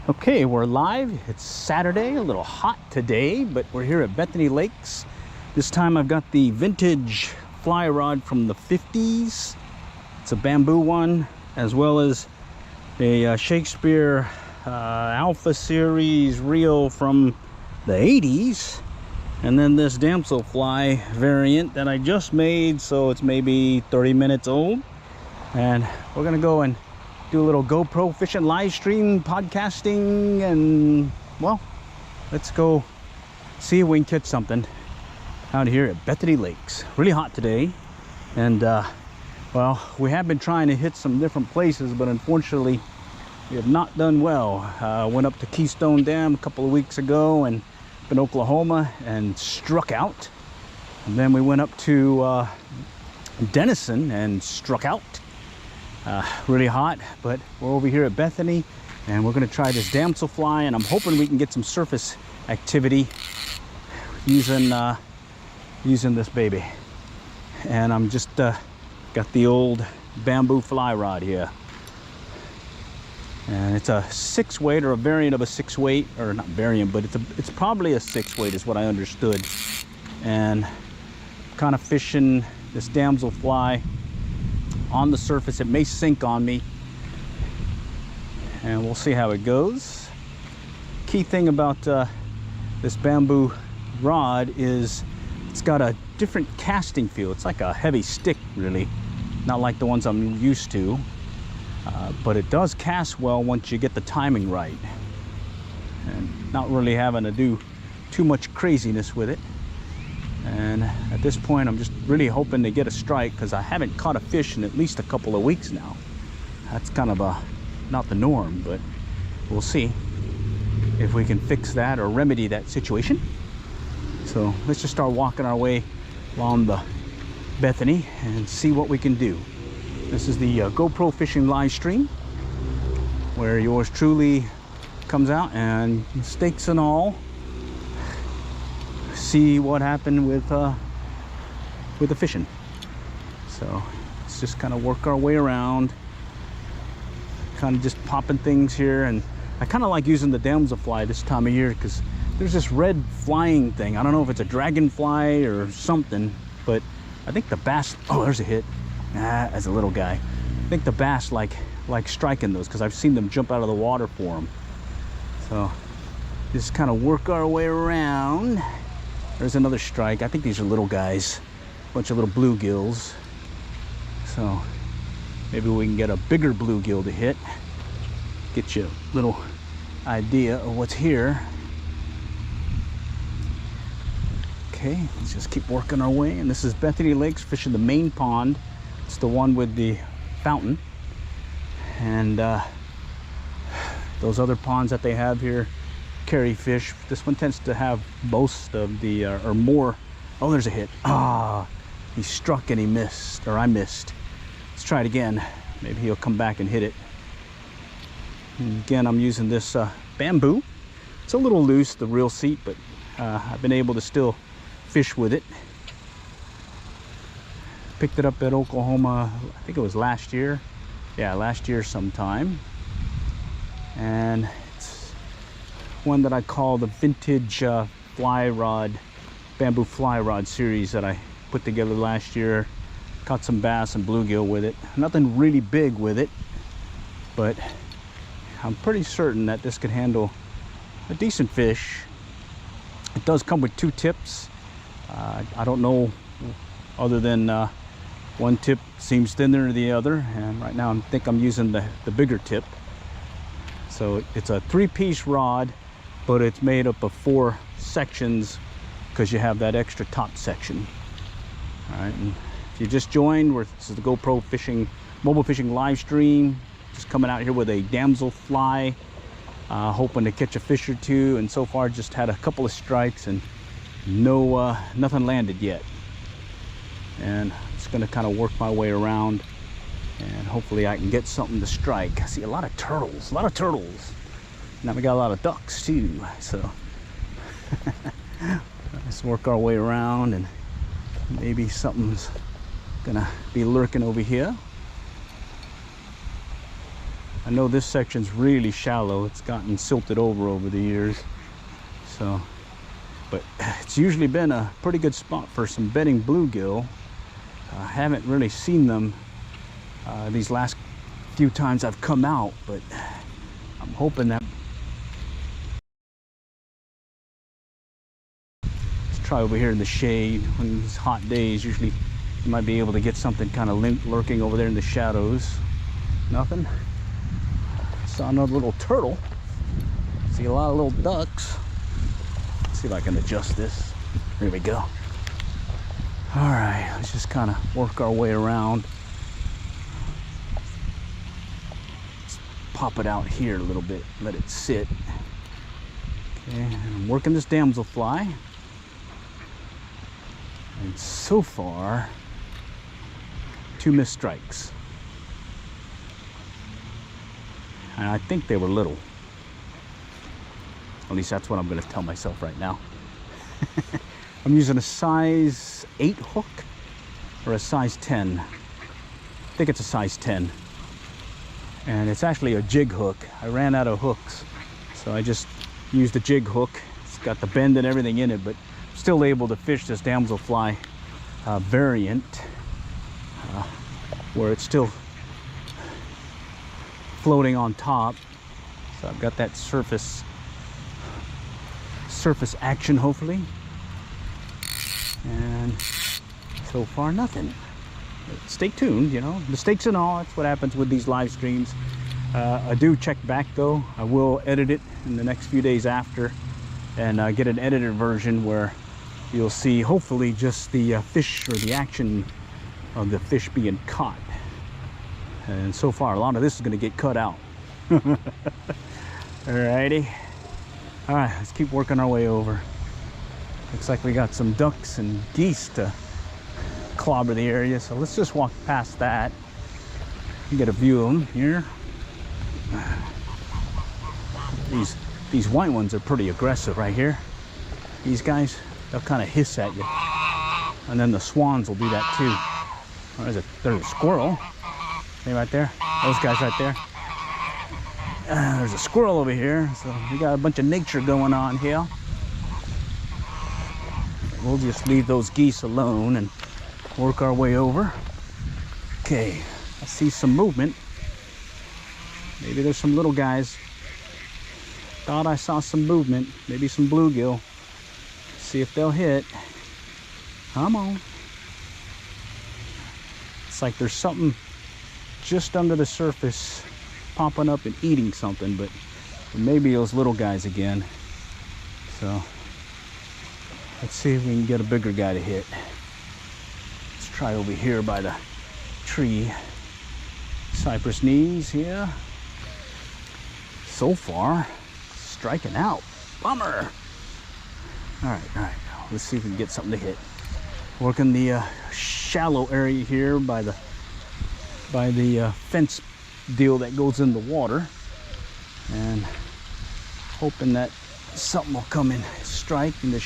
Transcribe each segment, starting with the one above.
Okay, we're live. It's Saturday, a little hot today, but we're here at Bethany Lakes. This time I've got the vintage fly rod from the 50s. It's a bamboo one, as well as a Shakespeare Alpha Series reel from the 80s. And then this Damsel fly variant that I just made, so it's maybe 30 minutes old. And we're gonna go and do a little GoPro fishing live stream podcasting, and well, let's go see if we can catch something out here at Bethany Lakes. Really hot today, and well, we have been trying to hit some different places, but unfortunately we have not done well. Went up to Keystone Dam a couple of weeks ago and up in Oklahoma and struck out, and then we went up to Denison and struck out. Really hot, but we're over here at Bethany and we're going to try this Damsel fly, and I'm hoping we can get some surface activity using this baby. And I'm just got the old bamboo fly rod here, and it's a 6-weight or a variant of a 6-weight, or not variant, but it's probably a 6-weight is what I understood. And kind of fishing this Damsel fly on the surface. It may sink on me, and we'll see how it goes. Key thing about this bamboo rod is it's got a different casting feel. It's like a heavy stick, really, not like the ones I'm used to, but it does cast well once you get the timing right, and not really having to do too much craziness with it. And at this point I'm just really hoping to get a strike, because I haven't caught a fish in at least a couple of weeks now. That's kind of not the norm, but we'll see if we can fix that or remedy that situation. So let's just start walking our way along the Bethany and see what we can do. This is the GoPro fishing live stream, where yours truly comes out and stakes and all, see what happened with the fishing. So let's just kind of work our way around, kind of just popping things here. And I kind of like using the Damsel fly this time of year because there's this red flying thing. I don't know if it's a dragonfly or something, but I think the bass, oh, there's a hit. As a little guy, I think the bass like striking those, because I've seen them jump out of the water for them. So just kind of work our way around. There's another strike. I think these are little guys, a bunch of little bluegills. So maybe we can get a bigger bluegill to hit, get you a little idea of what's here. Okay, let's just keep working our way. And this is Bethany Lakes, fishing the main pond. It's the one with the fountain. And those other ponds that they have here carry fish. This one tends to have most of the or more. Oh, there's a hit. He struck and he missed, or I missed. Let's try it again. Maybe he'll come back and hit it. And again, I'm using this bamboo. It's a little loose, the reel seat, but I've been able to still fish with it. Picked it up at Oklahoma, I think it was last year. Yeah, last year sometime. And one that I call the vintage fly rod, bamboo fly rod series that I put together last year. Caught some bass and bluegill with it. Nothing really big with it, but I'm pretty certain that this could handle a decent fish. It does come with 2 tips. I don't know, other than one tip seems thinner than the other, and right now I think I'm using the bigger tip. So it's a 3-piece rod, but it's made up of 4 sections because you have that extra top section. All right, and if you just joined, this is the GoPro fishing, mobile fishing live stream. Just coming out here with a Damsel fly, hoping to catch a fish or two, and so far just had a couple of strikes and nothing landed yet. And I'm just gonna kind of work my way around, and hopefully I can get something to strike. I see a lot of turtles, Now we got a lot of ducks too, so let's work our way around, and maybe something's gonna be lurking over here. I know this section's really shallow. It's gotten silted over the years. So, but it's usually been a pretty good spot for some bedding bluegill. I haven't really seen them these last few times I've come out, but I'm hoping that. Let's try over here in the shade. On these hot days, usually you might be able to get something kind of lurking over there in the shadows. Nothing. Saw another little turtle. See a lot of little ducks. Let's see if I can adjust this. There we go. All right, let's just kind of work our way around. Let's pop it out here a little bit, let it sit. Okay, and I'm working this damselfly. And so far, 2 missed strikes. And I think they were little. At least that's what I'm going to tell myself right now. I'm using a size 8 hook or a size 10. I think it's a size 10. And it's actually a jig hook. I ran out of hooks, so I just used a jig hook. It's got the bend and everything in it, but still able to fish this damselfly variant where it's still floating on top. So I've got that surface action, hopefully. And so far nothing. But stay tuned, you know, mistakes and all. That's what happens with these live streams. I do check back though. I will edit it in the next few days after and get an edited version where you'll see hopefully just the fish or the action of the fish being caught. And so far, a lot of this is going to get cut out. Alrighty. All right, let's keep working our way over. Looks like we got some ducks and geese to clobber the area, so let's just walk past that. You get a view of them here. These white ones are pretty aggressive right here. These guys, they'll kind of hiss at you. And then the swans will do that too. Oh, there's a squirrel. See right there? Those guys right there. There's a squirrel over here, so we got a bunch of nature going on here. We'll just leave those geese alone and work our way over. Okay, I see some movement. Maybe there's some little guys. Thought I saw some movement, maybe some bluegill. See if they'll hit. Come on. It's like there's something just under the surface popping up and eating something, but maybe those little guys again. So let's see if we can get a bigger guy to hit. Let's try over here by the tree. Cypress knees here. So far, striking out. Bummer. All right. Let's see if we can get something to hit. Working the shallow area here by the fence deal that goes in the water, and hoping that something will come and strike in this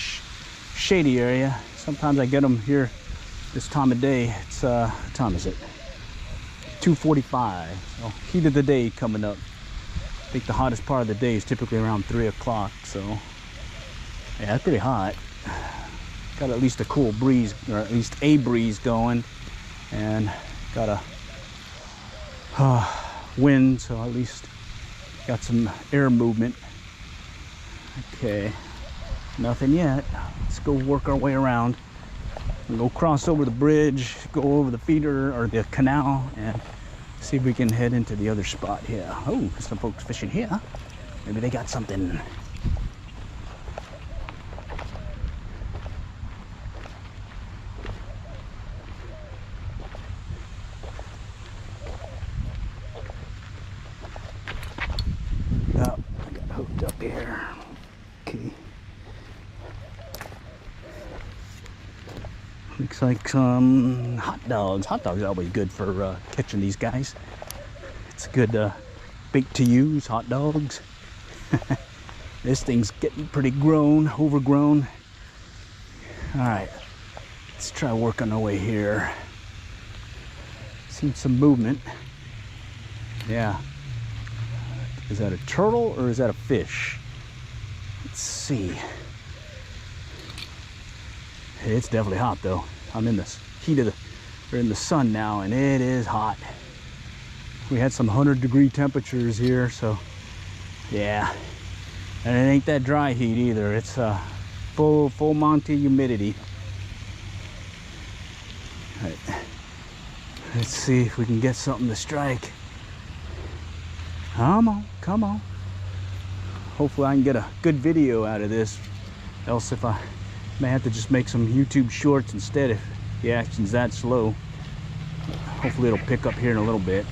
shady area. Sometimes I get them here this time of day. It's what time is it? 2:45. So heat of the day coming up. I think the hottest part of the day is typically around 3 o'clock. So yeah, it's pretty hot. Got at least a cool breeze, or at least a breeze going, and got a wind, so at least got some air movement. Okay, nothing yet. Let's go work our way around. We'll go cross over the bridge, go over the feeder or the canal, and see if we can head into the other spot here. Oh, some folks fishing here. Maybe they got something. Up here. Okay. Looks like some hot dogs. Hot dogs are always good for catching these guys. It's a good bait to use, hot dogs. This thing's getting pretty overgrown. All right, let's try working our way here. Seen some movement. Yeah, Is that a turtle or is that a fish? Let's see. It's definitely hot though. I'm in the heat of the, we're in the sun now and it is hot. We had some 100-degree temperatures here, so yeah. And it ain't that dry heat either. It's full Monty humidity. All right. Let's see if we can get something to strike. Come on, come on. Hopefully I can get a good video out of this. Else if I may have to just make some YouTube shorts instead if the action's that slow. Hopefully it'll pick up here in a little bit.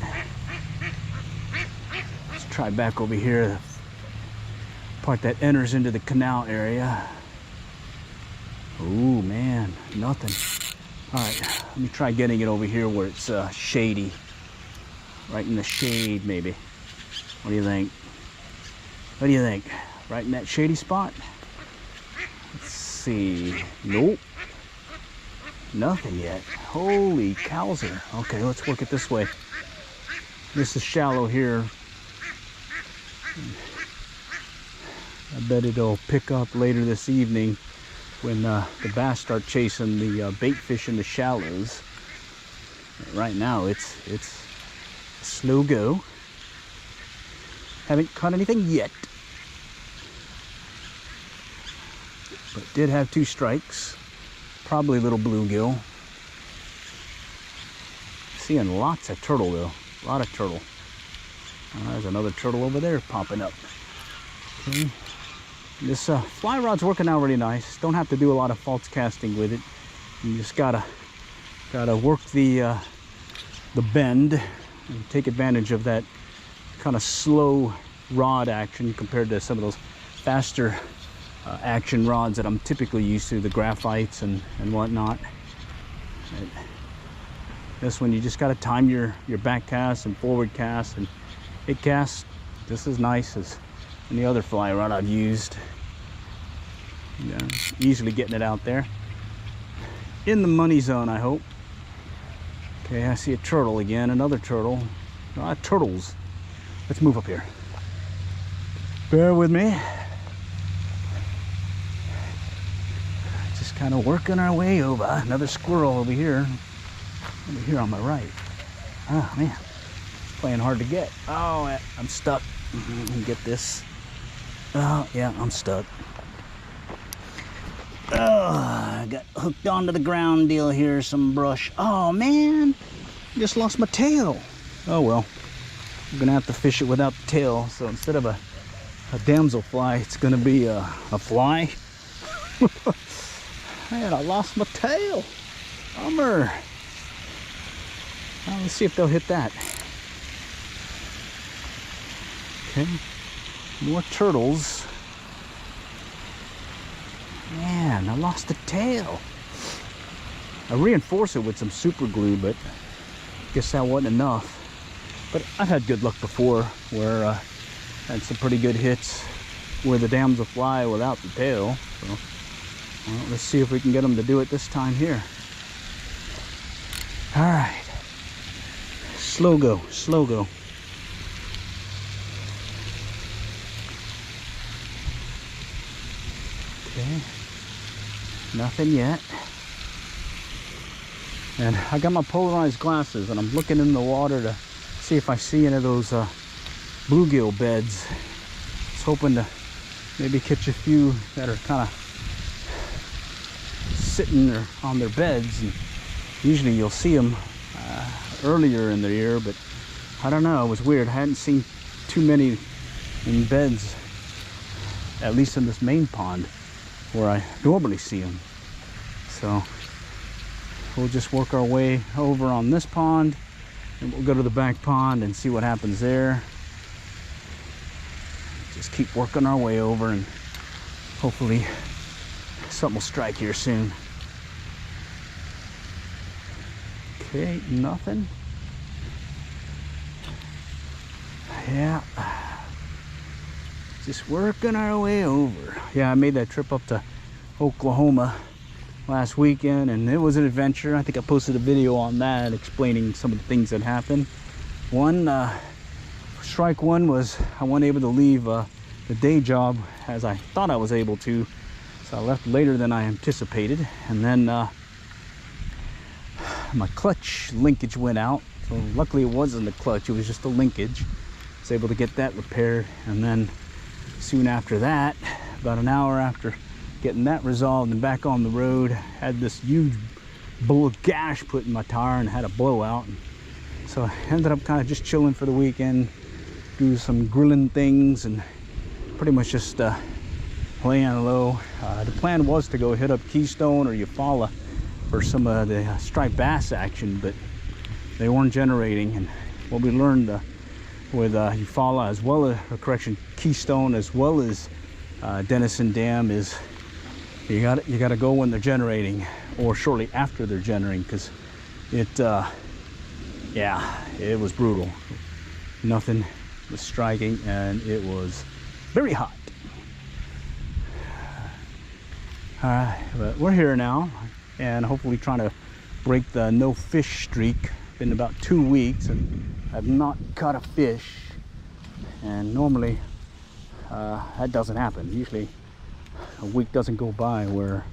Let's try back over here, the part that enters into the canal area. Oh man, nothing. All right, let me try getting it over here where it's shady. Right in the shade, maybe. What do you think? What do you think? Right in that shady spot? Let's see. Nope. Nothing yet. Holy cowser. Okay, let's work it this way. This is shallow here. I bet it'll pick up later this evening when the bass start chasing the bait fish in the shallows. Right now it's a slow go. Haven't caught anything yet, but did have 2 strikes. Probably a little bluegill. Seeing lots of turtle though, a lot of turtle. There's another turtle over there popping up. Okay. This fly rod's working out really nice. Don't have to do a lot of false casting with it. You just gotta work the bend and take advantage of that kind of slow rod action compared to some of those faster action rods that I'm typically used to, the graphites and whatnot. And this one you just got to time your back cast and forward cast and it casts just as nice as any other fly rod I've used. Yeah, easily getting it out there. In the money zone, I hope. Okay, I see a turtle again, another turtle. Turtles. Let's move up here. Bear with me. Just kind of working our way over. Another squirrel over here on my right. Oh man, it's playing hard to get. Oh, I'm stuck. Let me get this. Oh yeah, I'm stuck. Oh, I got hooked onto the ground deal here, some brush. Oh man, just lost my tail. Oh well, I'm gonna have to fish it without the tail. So instead of a damsel fly, it's gonna be a fly. Man, I lost my tail. Bummer. Well, let's see if they'll hit that. Okay, more turtles. Man, I lost the tail. I reinforced it with some super glue, but I guess that wasn't enough. But I've had good luck before where I had some pretty good hits with a damsel fly without the tail. So, well, let's see if we can get them to do it this time here. All right. Slow go, slow go. Okay. Nothing yet. And I got my polarized glasses and I'm looking in the water to see if I see any of those bluegill beds. I was hoping to maybe catch a few that are kind of sitting there on their beds. And usually you'll see them earlier in the year, but I don't know, it was weird. I hadn't seen too many in beds, at least in this main pond where I normally see them. So we'll just work our way over on this pond and we'll go to the back pond and see what happens there. Just keep working our way over and hopefully something will strike here soon. Okay, nothing. Yeah, just working our way over. Yeah, I made that trip up to Oklahoma last weekend and it was an adventure. I think I posted a video on that explaining some of the things that happened. One, strike one was I wasn't able to leave the day job as I thought I was able to, so I left later than I anticipated, and then my clutch linkage went out. So luckily it wasn't the clutch, it was just the linkage. I was able to get that repaired, and then soon after that, about an hour after getting that resolved and back on the road, had this huge gash put in my tire and had a blowout. So I ended up kind of just chilling for the weekend, do some grilling things, and pretty much just laying low. The plan was to go hit up Keystone or Eufaula for some of the striped bass action, but they weren't generating. And what we learned with Eufaula, as well as, or correction, Keystone, as well as Denison Dam, is you got to go when they're generating or shortly after they're generating, because it yeah, it was brutal. Nothing was striking, and it was very hot. All right, but we're here now, and hopefully trying to break the no fish streak. Been about 2 weeks and I've not caught a fish, and normally that doesn't happen. Usually a week doesn't go by where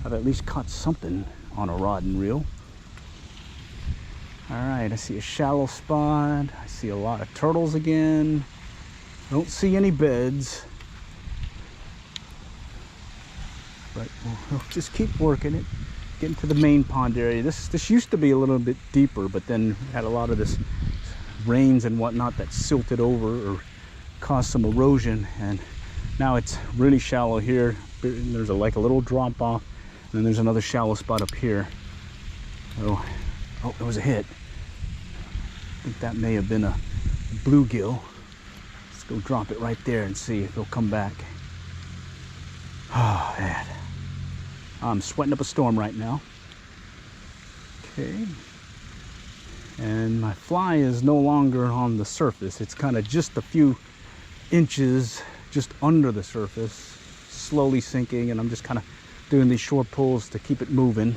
I've at least caught something on a rod and reel. All right, I see a shallow spot. I see a lot of turtles again. I don't see any beds, but we'll just keep working it, getting to the main pond area. This used to be a little bit deeper, but then had a lot of this rains and whatnot that silted over or caused some erosion, and now it's really shallow here. There's like a little drop off, and then there's another shallow spot up here. Oh, there was a hit. I think that may have been a bluegill. Let's go drop it right there and see if he'll come back. Oh man, I'm sweating up a storm right now. Okay, and my fly is no longer on the surface. It's kind of just a few inches just under the surface, slowly sinking, and I'm just kind of doing these short pulls to keep it moving.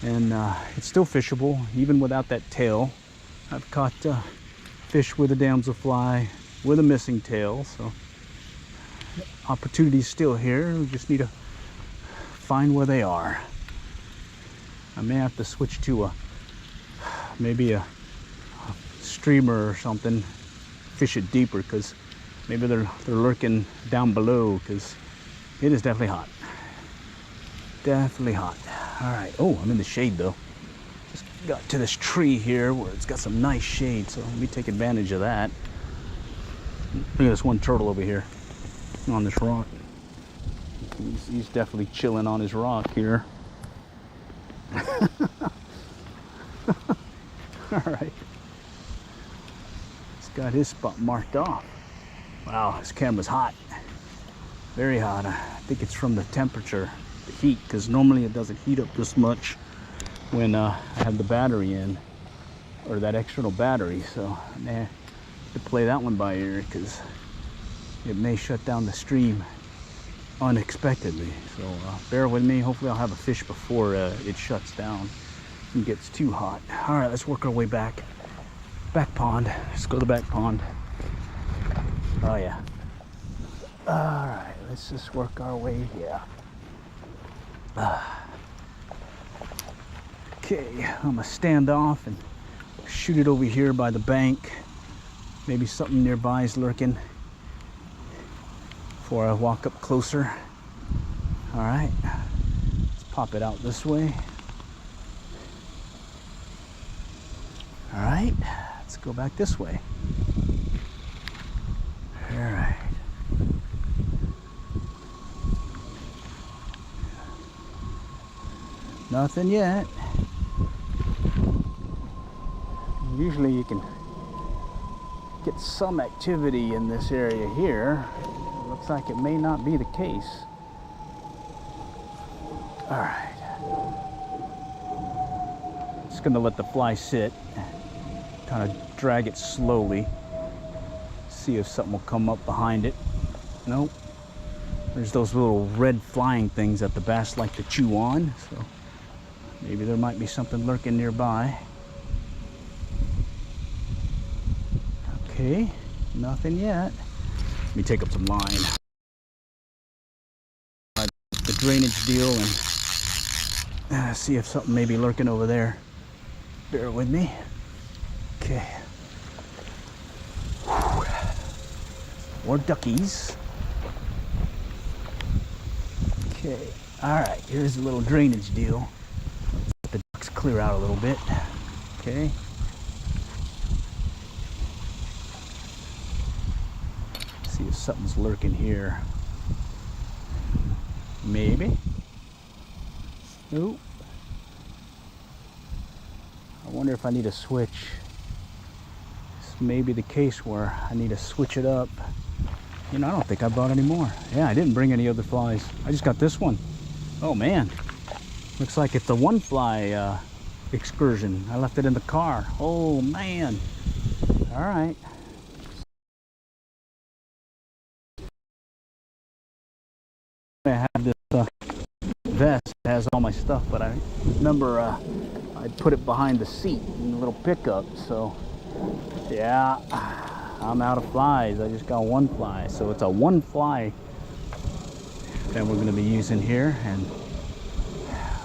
And it's still fishable even without that tail. I've caught fish with a damsel fly with a missing tail, so opportunity's still here. We just need to find where they are. I may have to switch to maybe a streamer or something, fish it deeper, because maybe they're lurking down below, because it is definitely hot. Definitely hot. All right. Oh, I'm in the shade though. Just got to this tree here where it's got some nice shade, so let me take advantage of that. Look at this one turtle over here on this rock. He's definitely chilling on his rock here. All right. He's got his spot marked off. Wow, this camera's hot. Very hot. I think it's from the temperature, the heat, because normally it doesn't heat up this much when I have the battery in, or that external battery. So I may have to play that one by ear, because it may shut down the stream unexpectedly. So bear with me. Hopefully I'll have a fish before it shuts down and gets too hot. All right, let's work our way back pond. Let's go to the back pond. Oh yeah. All right, let's just work our way here. Okay, I'm gonna stand off and shoot it over here by the bank. Maybe something nearby is lurking before I walk up closer. All right, let's pop it out this way. All right, let's go back this way. All right. Nothing yet. Usually you can get some activity in this area here. Looks like it may not be the case. All right. Just gonna let the fly sit, kind of drag it slowly. See if something will come up behind it. Nope. There's those little red flying things that the bass like to chew on, so maybe there might be something lurking nearby. Okay. Nothing yet. Let me take up some line. The drainage deal and see if something may be lurking over there. Bear with me. Okay. More duckies. Okay. All right. Here's a little drainage deal. Let the ducks clear out a little bit. Okay. See if something's lurking here. Maybe. Nope. I wonder if I need a switch. This may be the case where I need to switch it up. You know, I don't think I brought any more. Yeah, I didn't bring any other flies. I just got this one. Oh man. Looks like it's a one fly excursion. I left it in the car. Oh man. All right. I have this vest that has all my stuff, but I remember I put it behind the seat in the little pickup. So yeah, I'm out of flies. I just got one fly, so it's a one fly that we're going to be using here. And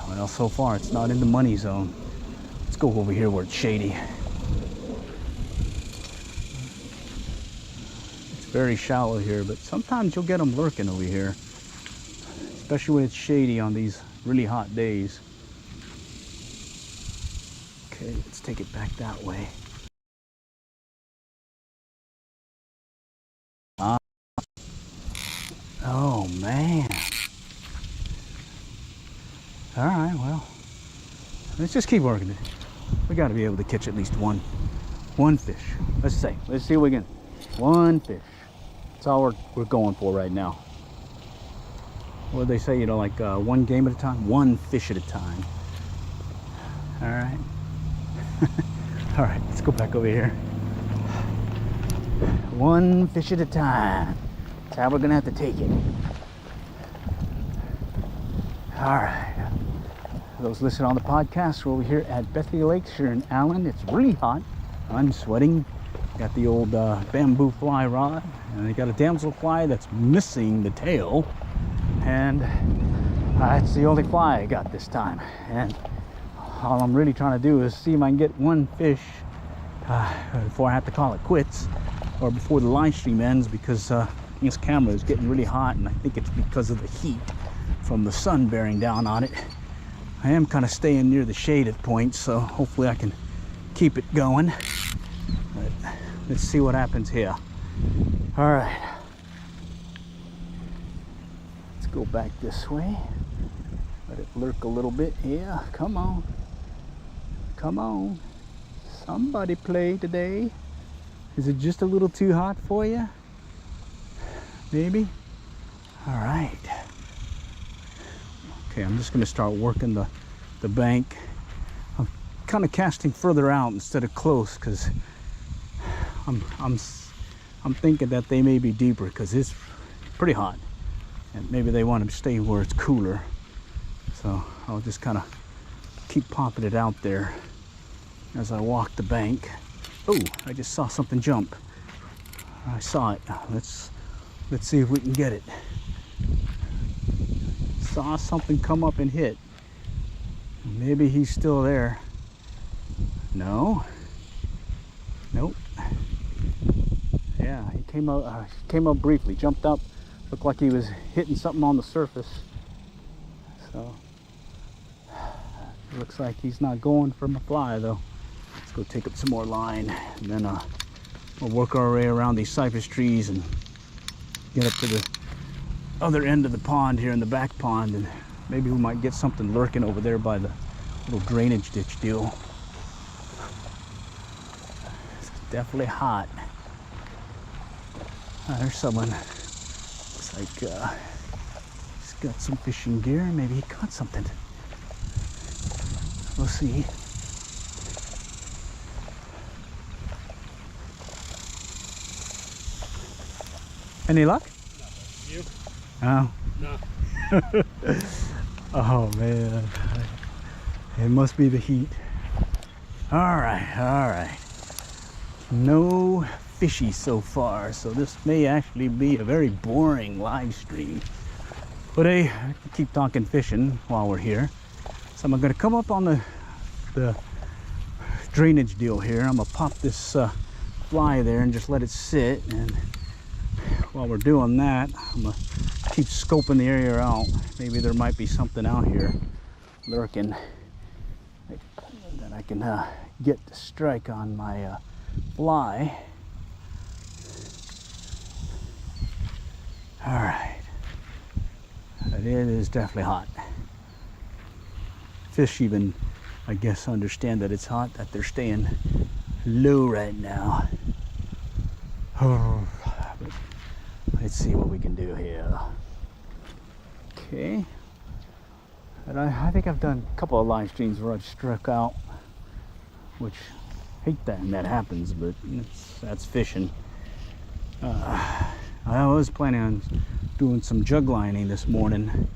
well, so far it's not in the money zone. Let's go over here where it's shady. It's very shallow here, but sometimes you'll get them lurking over here, especially when it's shady on these really hot days. Okay, let's take it back that way. Oh man. All right, well, let's just keep working it. We got to be able to catch at least one fish. Let's see if we can. One fish. That's all we're going for right now. What do they say? You know, like one game at a time, one fish at a time. All right. All right, let's go back over here. One fish at a time. That's how we're gonna have to take it. All right. For those listening on the podcast, we're over here at Bethany Lakes here in Allen. It's really hot. I'm sweating. Got the old bamboo fly rod, and I got a damsel fly that's missing the tail. And it's the only fly I got this time. And all I'm really trying to do is see if I can get one fish before I have to call it quits, or before the live stream ends, because this camera is getting really hot, and I think it's because of the heat from the sun bearing down on it. I am kind of staying near the shaded point, so hopefully I can keep it going. But let's see what happens here. All right. Let's go back this way. Let it lurk a little bit. Yeah, come on. Come on. Somebody play today. Is it just a little too hot for you? Maybe? All right. Okay, I'm just going to start working the bank. I'm kind of casting further out instead of close, because I'm thinking that they may be deeper, because it's pretty hot, and maybe they want to stay where it's cooler. So I'll just kind of keep popping it out there as I walk the bank. Oh, I just saw something jump. I saw it. Let's see if we can get it. Saw something come up and hit. Maybe he's still there. No. Nope. Yeah, he came up briefly, jumped up, looked like he was hitting something on the surface. So looks like he's not going for my fly though. Let's go take up some more line, and then we'll work our way around these cypress trees and get up to the other end of the pond here in the back pond, and maybe we might get something lurking over there by the little drainage ditch deal. It's definitely hot. There's someone. Looks like he's got some fishing gear. Maybe he caught something. We'll see. Any luck? No. You? Oh. No. Oh man. It must be the heat. All right. No fishy so far, so this may actually be a very boring live stream. But hey, I can keep talking fishing while we're here. So I'm gonna come up on the drainage deal here. I'm gonna pop this fly there and just let it sit, and while we're doing that, I'm gonna keep scoping the area out. Maybe there might be something out here lurking that I can get to strike on my fly. All right, but it is definitely hot. Fish even, I guess, understand that it's hot, that they're staying low right now. Oh, but let's see what we can do here. Okay, and I think I've done a couple of live streams where I've struck out, which I hate that when that happens, but that's fishing. I was planning on doing some jug lining this morning,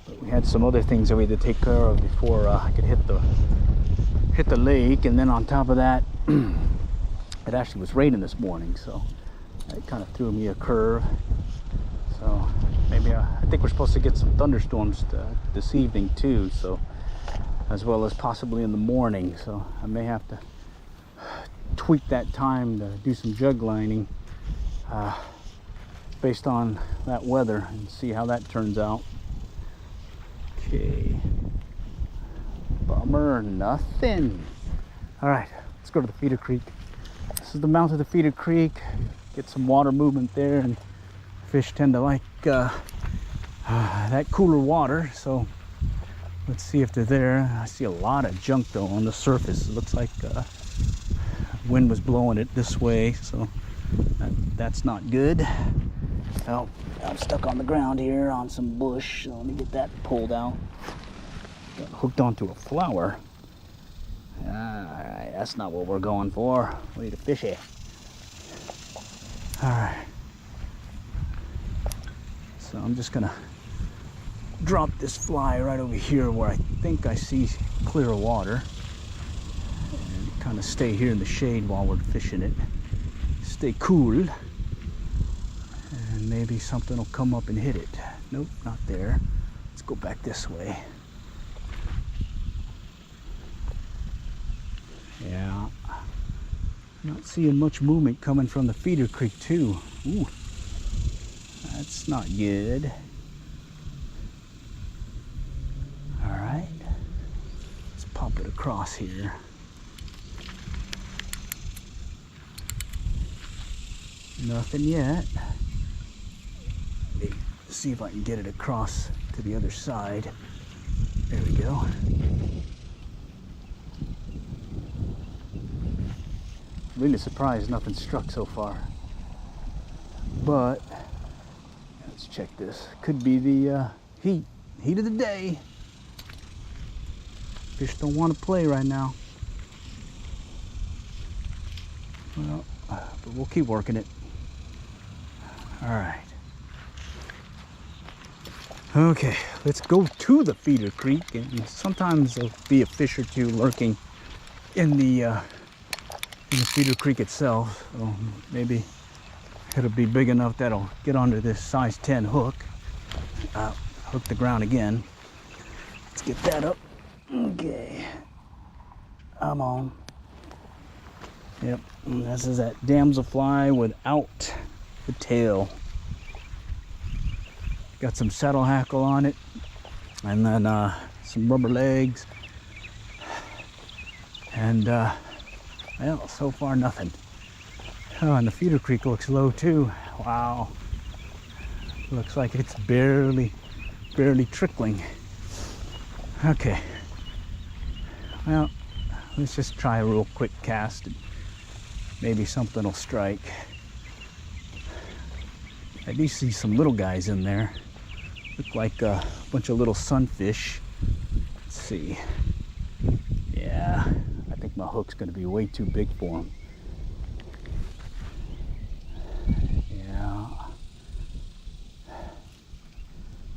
but we had some other things that we had to take care of before I could hit the lake. And then on top of that, it actually was raining this morning, so it kind of threw me a curve. So maybe I think we're supposed to get some thunderstorms this evening too, so as well as possibly in the morning. So I may have to tweak that time to do some jug lining based on that weather and see how that turns out. Okay, bummer, nothing. All right, let's go to the feeder creek. This is the mouth of the feeder creek. Get some water movement there, and fish tend to like that cooler water, so let's see if they're there. I see a lot of junk though on the surface. It looks like wind was blowing it this way, so that's not good. Oh, I'm stuck on the ground here on some bush, so let me get that pulled out. Got hooked onto a flower. Alright, that's not what we're going for. We need a fishy. Alright. So I'm just gonna drop this fly right over here where I think I see clear water, and kind of stay here in the shade while we're fishing it. Stay cool, and maybe something will come up and hit it. Nope, not there. Let's go back this way. Yeah, not seeing much movement coming from the feeder creek too. Ooh, that's not good. All right, let's pop it across here. Nothing yet. Let me see if I can get it across to the other side. There we go. Really surprised nothing struck so far. But let's check this. Could be the heat of the day. Fish don't want to play right now. Well, but we'll keep working it. All right. Okay, let's go to the feeder creek, and sometimes there'll be a fish or two lurking in the feeder creek itself. So maybe it'll be big enough that'll get onto this size 10 hook. Hook the ground again. Let's get that up. Okay, I'm on. Yep, and this is that Damsel fly without the tail. Got some saddle hackle on it, and then some rubber legs, and well, so far nothing. Oh, and the feeder creek looks low too. Wow, looks like it's barely trickling. Okay, well, let's just try a real quick cast and maybe something will strike. I do see some little guys in there. Look like a bunch of little sunfish. Let's see. Yeah, I think my hook's gonna be way too big for them. Yeah.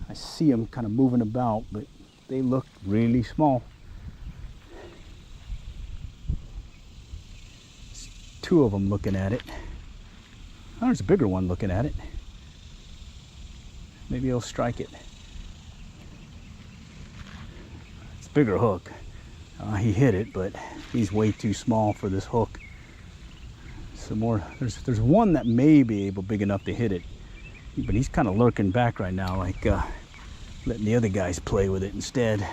I see them kind of moving about, but they look really small. There's two of them looking at it. Oh, there's a bigger one looking at it. Maybe he'll strike it. It's a bigger hook. He hit it, but he's way too small for this hook. Some more. There's one that may be big enough to hit it, but he's kind of lurking back right now, like letting the other guys play with it instead.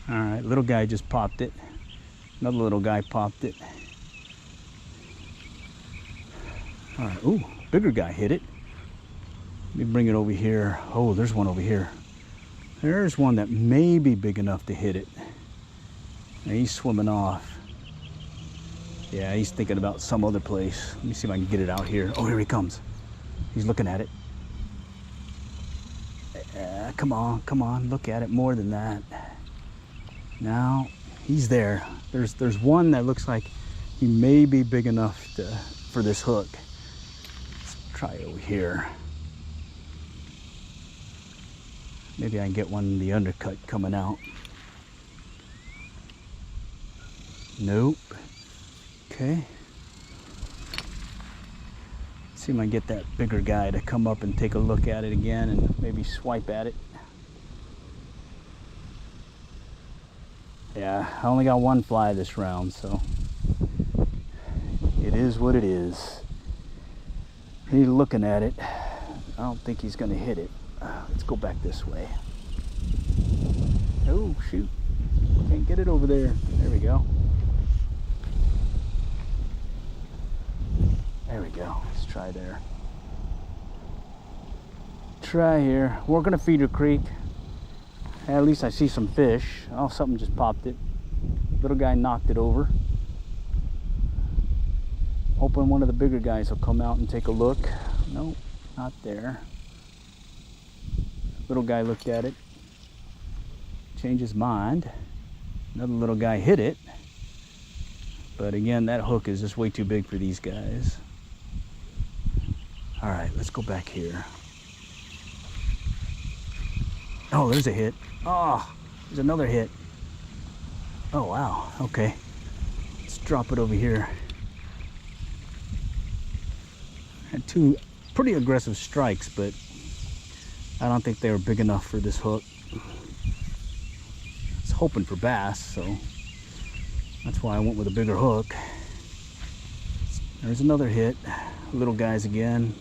All right, little guy just popped it. Another little guy popped it. All right, ooh, bigger guy hit it. Let me bring it over here. Oh, there's one over here. There's one that may be big enough to hit it. Now he's swimming off. Yeah, he's thinking about some other place. Let me see if I can get it out here. Oh, here he comes. He's looking at it. Come on, look at it more than that. Now, he's there. There's one that looks like he may be big enough for this hook. Let's try over here. Maybe I can get one in the undercut coming out. Nope. Okay. See if I can get that bigger guy to come up and take a look at it again and maybe swipe at it. Yeah, I only got one fly this round, so it is what it is. He's looking at it. I don't think he's gonna hit it. Let's go back this way. Oh, shoot. Can't get it over there. There we go. There we go. Let's try there. Try here. We're gonna Feeder Creek. At least I see some fish. Oh, something just popped it. Little guy knocked it over. Hoping one of the bigger guys will come out and take a look. Nope, not there. Little guy looked at it. Changed his mind. Another little guy hit it. But again, that hook is just way too big for these guys. All right, let's go back here. Oh, there's a hit. Oh, there's another hit. Oh, wow. Okay. Let's drop it over here. Had two pretty aggressive strikes, but I don't think they were big enough for this hook. I was hoping for bass, so that's why I went with a bigger hook. There's another hit. Little guys again.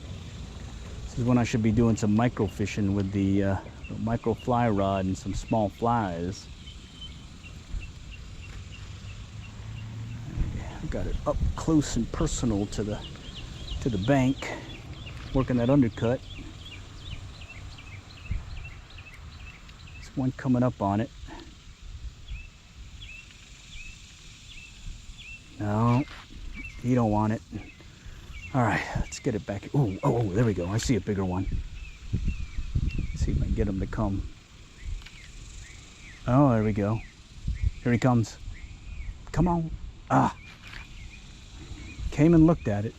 This is when I should be doing some micro fishing with the micro fly rod and some small flies. I got it up close and personal to the bank, working that undercut. There's one coming up on it. No, he don't want it. All right, let's get it back. Oh, there we go. I see a bigger one. Let's see if I can get him to come. Oh, there we go. Here he comes. Come on. Ah. Came and looked at it.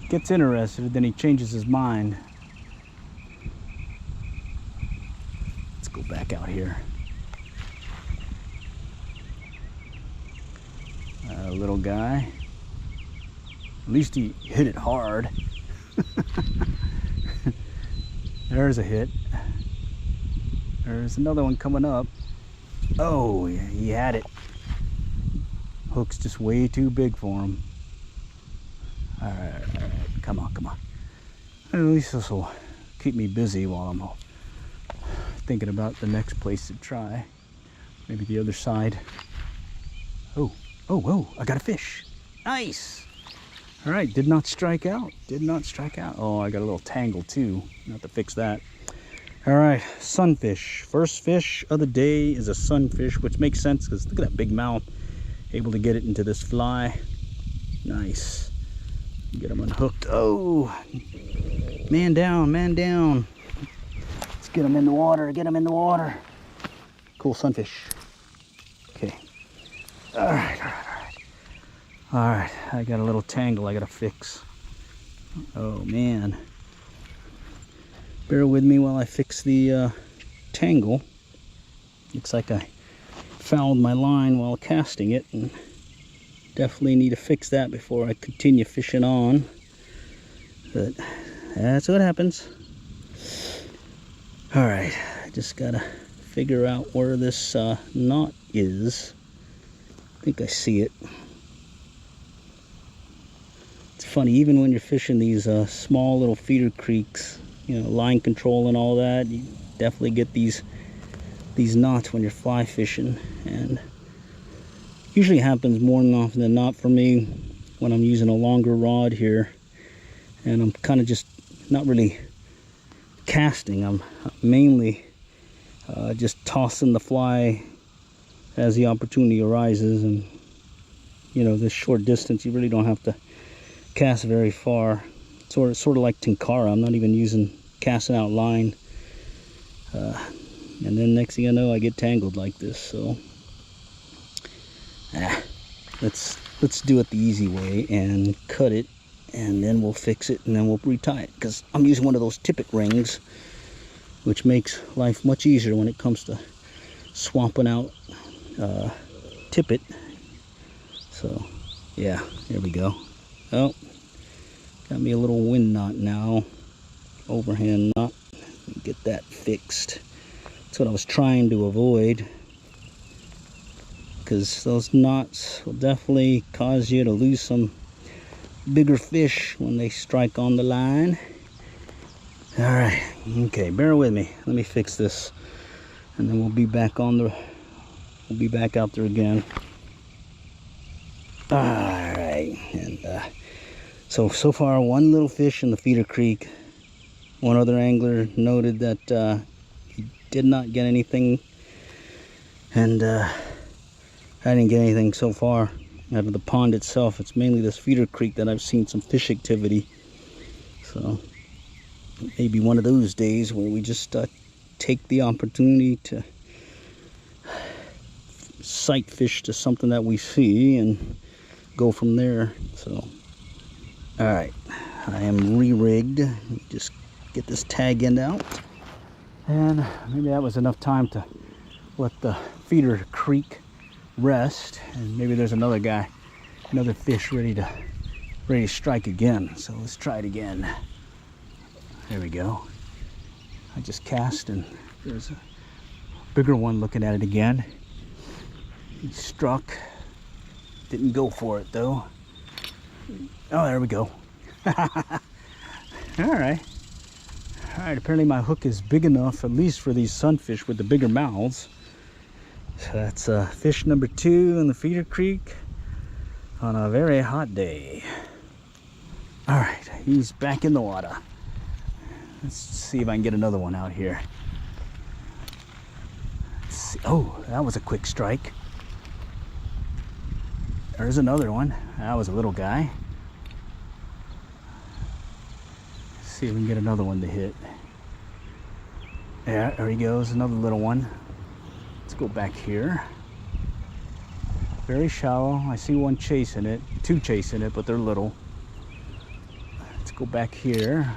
Gets interested, then he changes his mind. Let's go back out here. Little guy. At least he hit it hard. There's a hit. There's another one coming up. Oh, he had it. Hook's just way too big for him. All right. Come on. At least this will keep me busy while I'm thinking about the next place to try. Maybe the other side. Oh, I got a fish. Nice. All right, did not strike out. Oh, I got a little tangle too. I'll have to fix that. All right, sunfish. First fish of the day is a sunfish, which makes sense because look at that big mouth. Able to get it into this fly. Nice. Get him unhooked. Oh, man down. Let's get him in the water. Cool sunfish. Okay. All right, I got a little tangle I gotta fix. Oh man. Bear with me while I fix the tangle. Looks like I fouled my line while casting it, and definitely need to fix that before I continue fishing on. But that's what happens. All right, I just gotta figure out where this knot is. I think I see it. It's funny, even when you're fishing these small little feeder creeks, you know, line control and all that, you definitely get these knots when you're fly fishing. And usually happens more often than not for me when I'm using a longer rod here, and I'm kind of just not really casting. I'm mainly just tossing the fly as the opportunity arises. And you know, this short distance, you really don't have to cast very far. Sort of like Tenkara. I'm not even using casting out line, and then next thing I know, I get tangled like this. So let's do it the easy way and cut it, and then we'll fix it, and then we'll retie it, because I'm using one of those tippet rings, which makes life much easier when it comes to swamping out tippet. So yeah, here we go. Oh, got me a little wind knot now, overhand knot. Get that fixed. That's what I was trying to avoid, because those knots will definitely cause you to lose some bigger fish when they strike on the line. All right, okay, bear with me. Let me fix this, and then we'll be back on the. We'll be back out there again. All right, and so far one little fish in the feeder creek. One other angler noted that he did not get anything, and I didn't get anything so far out of the pond itself. It's mainly this feeder creek that I've seen some fish activity. So maybe one of those days where we just take the opportunity to sight fish to something that we see and go from there. So all right, I am re-rigged. Just get this tag end out, and maybe that was enough time to let the feeder creek rest, and maybe there's another fish ready to strike again. So let's try it again. There we go. I just cast, and there's a bigger one looking at it again. He struck, didn't go for it though. Oh, there we go. All right, apparently my hook is big enough, at least for these sunfish with the bigger mouths. So that's fish number 2 in the feeder creek on a very hot day. All right, he's back in the water. Let's see if I can get another one out here. Let's see. Oh, that was a quick strike. There's another one. That was a little guy. Let's see if we can get another one to hit. Yeah, there he goes, another little one. Let's go back here. Very shallow. I see one chasing it, 2 chasing it, but they're little. Let's go back here.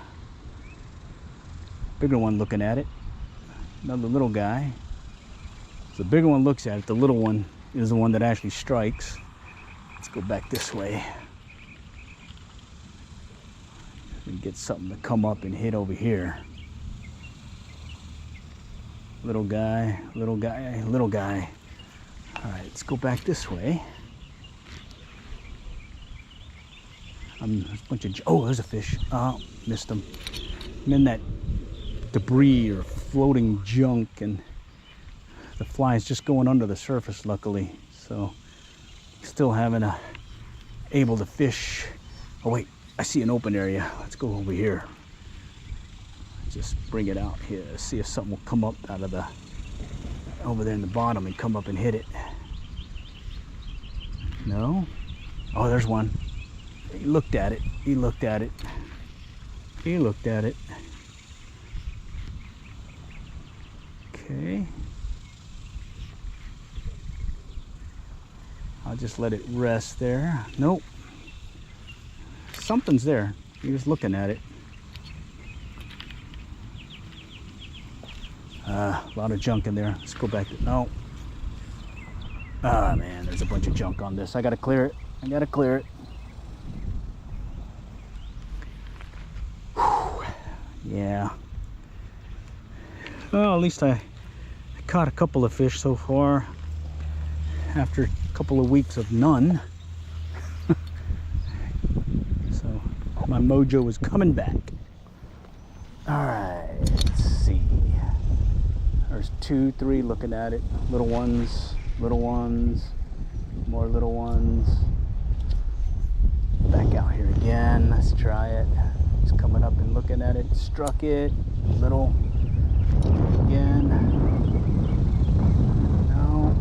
Bigger one looking at it. Another little guy. So the bigger one looks at it, the little one is the one that actually strikes. Let's go back this way. We get something to come up and hit over here. Little guy, little guy, little guy. All right, let's go back this way. There's a bunch of, oh, there's a fish. Oh, missed him. I'm in that debris or floating junk, and the fly is just going under the surface, luckily. So still able to fish. Oh wait, I see an open area. Let's go over here. Just bring it out here. See if something will come up out of over there in the bottom and come up and hit it. No? Oh, there's one. He looked at it. He looked at it. He looked at it. Okay. I'll just let it rest there. Nope. Something's there. He was looking at it. A lot of junk in there. Let's go back. No. Ah, man, there's a bunch of junk on this. I gotta clear it. I gotta clear it. Whew. Yeah. Well, at least I caught a couple of fish so far after a couple of weeks of none. So my mojo is coming back. All right, let's see. There's 2, 3 looking at it. Little ones, more little ones. Back out here again. Let's try it. It's coming up and looking at it. Struck it. Little. Again. No.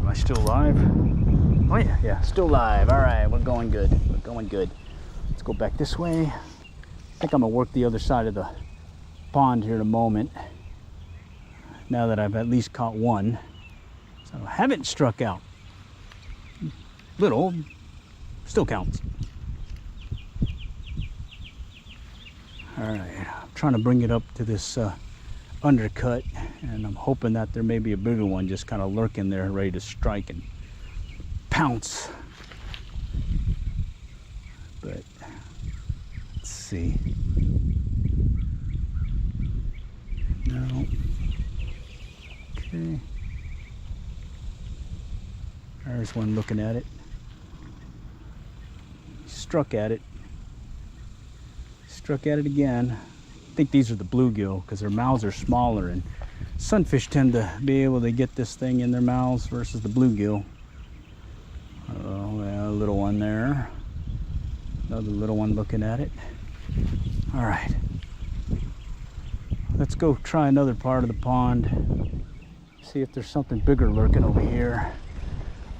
Am I still live? Oh yeah, yeah, still live. All right, we're going good. We're going good. Let's go back this way. I think I'm gonna work the other side of the pond here in a moment. Now that I've at least caught one. So I haven't struck out. Little, still counts. All right, I'm trying to bring it up to this undercut, and I'm hoping that there may be a bigger one just kind of lurking there, ready to strike and pounce. But let's see. No. Okay. There's one looking at it. Struck at it. Struck at it again. I think these are the bluegill because their mouths are smaller, and sunfish tend to be able to get this thing in their mouths versus the bluegill. Oh, yeah, a little one there. Another little one looking at it. All right. Let's go try another part of the pond. See if there's something bigger lurking over here.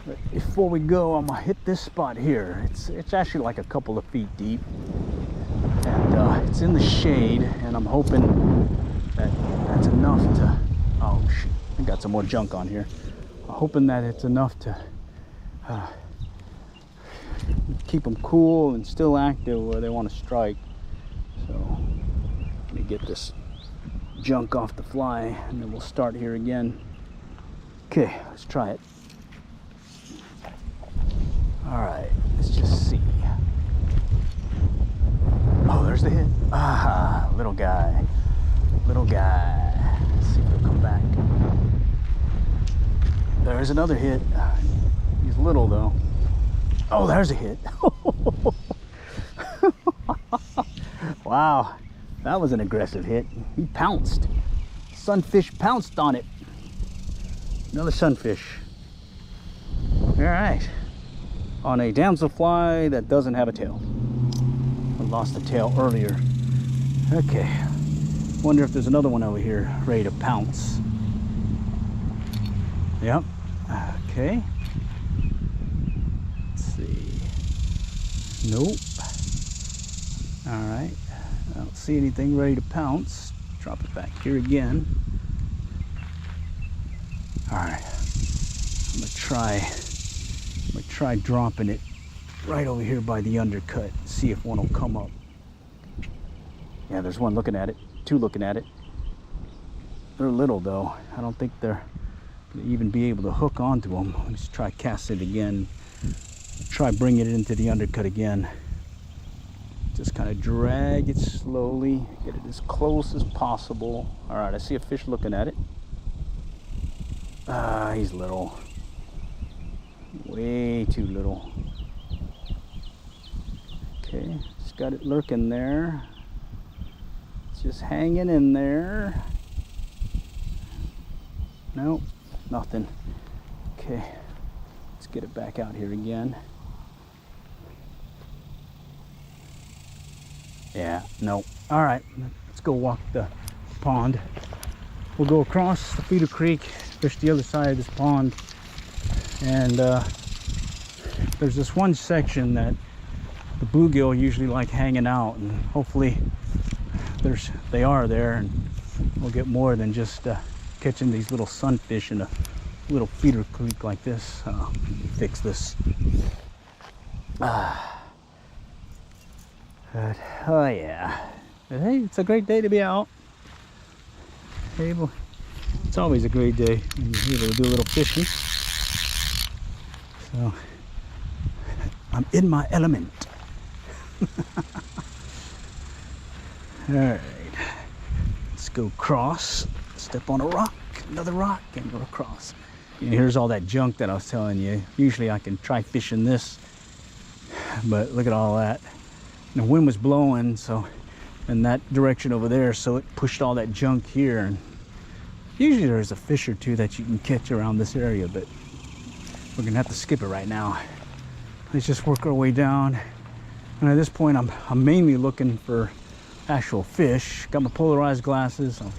But before we go, I'm gonna hit this spot here. It's actually like a couple of feet deep. And it's in the shade, and I'm hoping that that's enough to, oh shoot, I got some more junk on here. I'm hoping that it's enough to keep them cool and still active where they want to strike. So let me get this junk off the fly, and then we'll start here again. Okay, let's try it. All right, let's just see. Oh, there's the hit. Ah, little guy. Little guy. Let's see if he'll come back. There's another hit. He's little though. Oh, there's a hit. Wow, that was an aggressive hit. He pounced. Sunfish pounced on it. Another sunfish. All right. On a damsel fly that doesn't have a tail. I lost the tail earlier. Okay. Wonder if there's another one over here ready to pounce. Yep. Okay. Let's see. Nope. All right. I don't see anything ready to pounce. Drop it back here again. All right. I'm gonna try dropping it right over here by the undercut. See if one will come up. Yeah, there's one looking at it. Two looking at it. They're little though. I don't think they're gonna even be able to hook onto them. Let's try casting it again. Try bringing it into the undercut again. Just kind of drag it slowly. Get it as close as possible. All right, I see a fish looking at it. He's little. Way too little. Okay, just got it lurking there. It's just hanging in there. Nope, nothing. Okay, let's get it back out here again. Yeah, no. All right, let's go walk the pond. We'll go across the feeder creek, fish the other side of this pond. And there's this one section that the bluegill usually like hanging out, and hopefully they are there, and we'll get more than just catching these little sunfish in a little feeder creek like this. Fix this. But, oh yeah. But hey, it's a great day to be out. Able It's always a great day when you're able to do a little fishing. So I'm in my element. All right, let's go cross, step on a rock, another rock, and go across. And here's all that junk that I was telling you. Usually I can try fishing this, but look at all that. And the wind was blowing so in that direction over there, so it pushed all that junk here. And usually there's a fish or two that you can catch around this area, but we're gonna have to skip it right now. Let's just work our way down. And at this point, I'm mainly looking for actual fish. Got my polarized glasses. I'm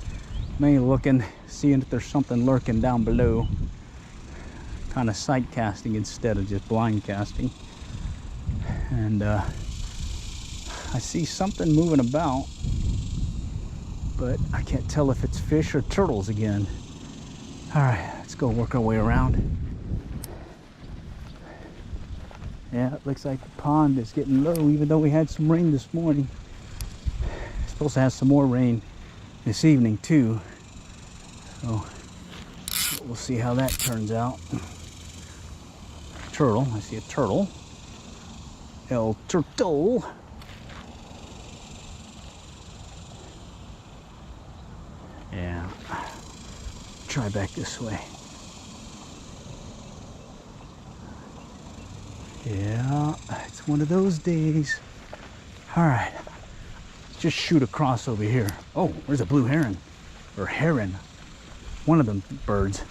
mainly looking, seeing if there's something lurking down below. Kind of sight casting instead of just blind casting. And I see something moving about, but I can't tell if it's fish or turtles again. All right, let's go work our way around. Yeah, it looks like the pond is getting low, even though we had some rain this morning. It's supposed to have some more rain this evening too. So we'll see how that turns out. Turtle, I see a turtle. El turtle. Yeah, try back this way. Yeah, it's one of those days. All right, just shoot across over here. Oh, there's a blue heron, or heron. One of them birds.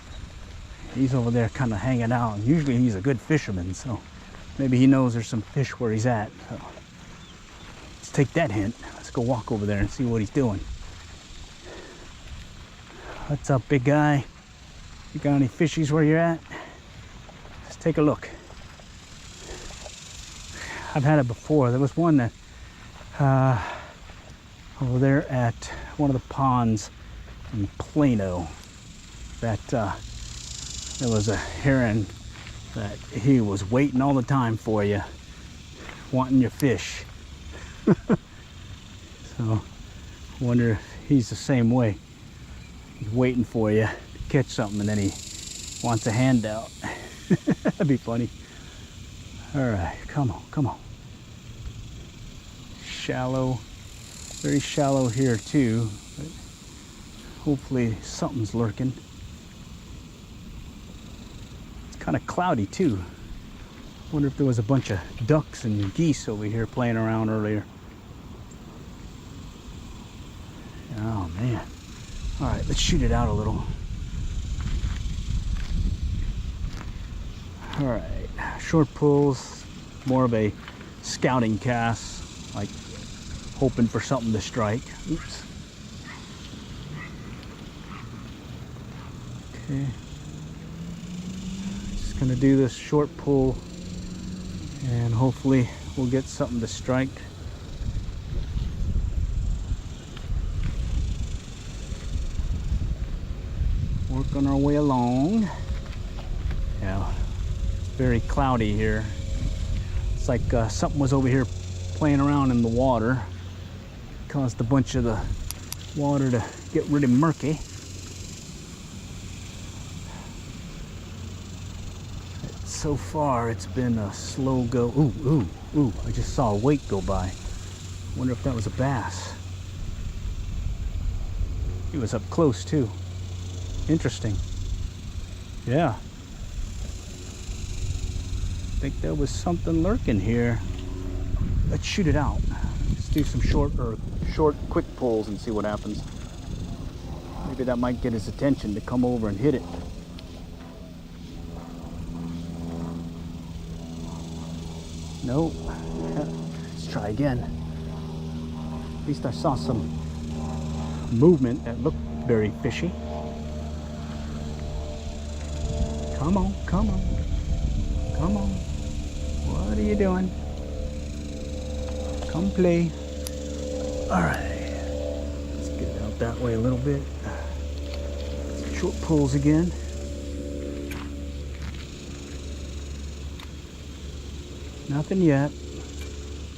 He's over there kind of hanging out. Usually he's a good fisherman, so maybe he knows there's some fish where he's at. So let's take that hint. Let's go walk over there and see what he's doing. What's up, big guy? You got any fishies where you're at? Let's take a look. I've had it before. There was one that over there at one of the ponds in Plano that there was a heron that he was waiting all the time for you, wanting your fish. So I wonder if he's the same way. He's waiting for you to catch something and then he wants a handout. That'd be funny. All right, come on, come on. Shallow, very shallow here too, but hopefully something's lurking. It's kind of cloudy too. Wonder if there was a bunch of ducks and geese over here playing around earlier. Oh man. All right, let's shoot it out a little. All right, short pulls, more of a scouting cast, like hoping for something to strike. Oops. Okay. Just gonna do this short pull and hopefully we'll get something to strike. Working our way along. Yeah, it's very cloudy here. It's like something was over here playing around in the water. Caused a bunch of the water to get really murky. So far it's been a slow go. Ooh, I just saw a wake go by. Wonder if that was a bass. He was up close too. Interesting. Yeah. I think there was something lurking here. Let's shoot it out. Let's do some short quick pulls and see what happens. Maybe that might get his attention to come over and hit it. Nope. Let's try again. At least I saw some movement that looked very fishy. Come on, come on, come on. What are you doing? Come play. All right, let's get it out that way a little bit. Short pulls again. Nothing yet.